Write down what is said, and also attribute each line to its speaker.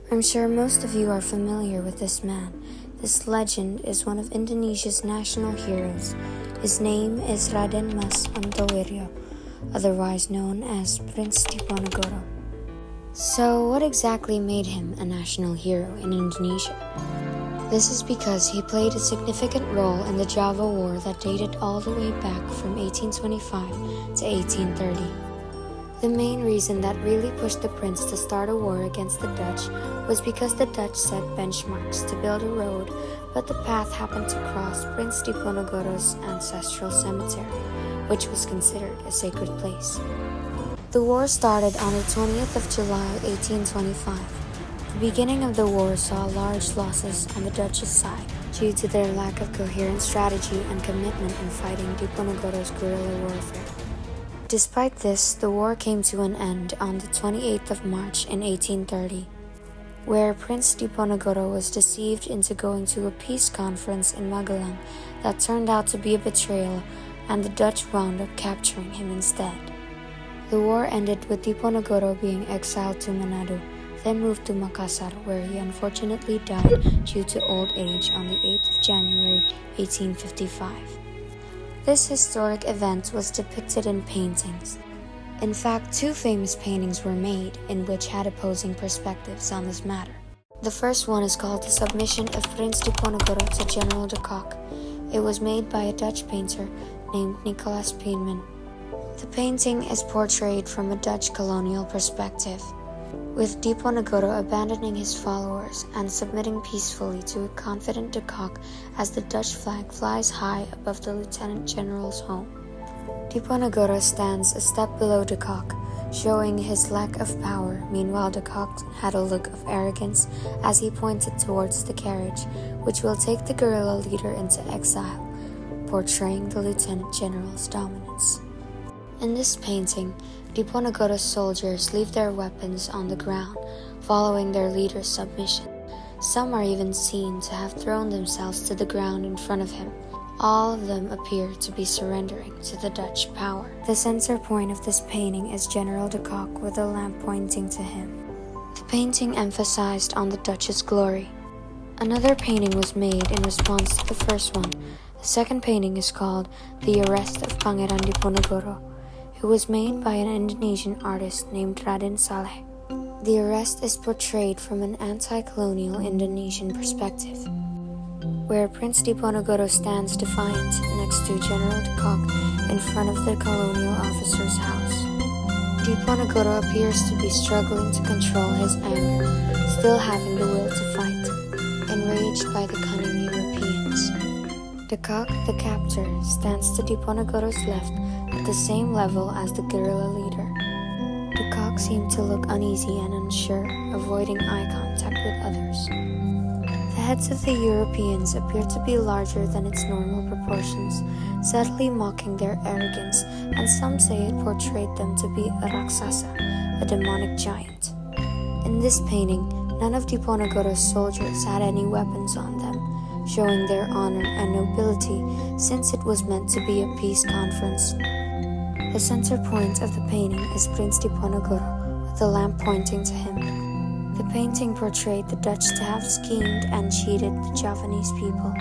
Speaker 1: I'm sure most of you are familiar with this man. This legend is one of Indonesia's national heroes. His name is Raden Mas Antowirio, otherwise known as Prince Diponegoro. So what exactly made him a national hero in Indonesia? This is because he played a significant role in the Java War that dated all the way back from 1825 to 1830. The main reason that really pushed the prince to start a war against the Dutch was because the Dutch set benchmarks to build a road, but the path happened to cross Prince Diponegoro's ancestral cemetery, which was considered a sacred place. The war started on the 20th of July 1825. The beginning of the war saw large losses on the Dutch's side due to their lack of coherent strategy and commitment in fighting Diponegoro's guerrilla warfare. Despite this, the war came to an end on the 28th of March in 1830, where Prince Diponegoro was deceived into going to a peace conference in Magelang that turned out to be a betrayal, and the Dutch wound up capturing him instead. The war ended with Diponegoro being exiled to Manado, then moved to Makassar, where he unfortunately died due to old age on the 8th of January 1855. This historic event was depicted in paintings. In fact, two famous paintings were made in which had opposing perspectives on this matter. The first one is called The Submission of Prince Diponegoro to General de Kock. It was made by a Dutch painter named Nicolaas Peenman. The painting is portrayed from a Dutch colonial perspective, with Diponegoro abandoning his followers and submitting peacefully to a confident de Kock as the Dutch flag flies high above the Lieutenant General's home. Diponegoro stands a step below de Kock, showing his lack of power. Meanwhile, de Kock had a look of arrogance as he pointed towards the carriage, which will take the guerrilla leader into exile, portraying the Lieutenant General's dominance. In this painting, Diponegoro's soldiers leave their weapons on the ground, following their leader's submission. Some are even seen to have thrown themselves to the ground in front of him. All of them appear to be surrendering to the Dutch power. The center point of this painting is General de Kock with a lamp pointing to him. The painting emphasized on the Dutch's glory. Another painting was made in response to the first one. The second painting is called The Arrest of Pangeran Diponegoro. It was made by an Indonesian artist named Raden Saleh. The arrest is portrayed from an anti-colonial Indonesian perspective, where Prince Diponegoro stands defiant next to General de Kock in front of the colonial officer's house. Diponegoro appears to be struggling to control his anger, still having the will to fight, enraged by the cunning Europeans. De Kock, the captor, stands to Diponegoro's left at the same level as the guerrilla leader. De Kock seemed to look uneasy and unsure, avoiding eye contact with others. The heads of the Europeans appeared to be larger than its normal proportions, subtly mocking their arrogance, and some say it portrayed them to be a Raksasa, a demonic giant. In this painting, none of Diponegoro's soldiers had any weapons on them, showing their honor and nobility since it was meant to be a peace conference. The center point of the painting is Prince Diponegoro with the lamp pointing to him. The painting portrayed the Dutch to have schemed and cheated the Javanese people.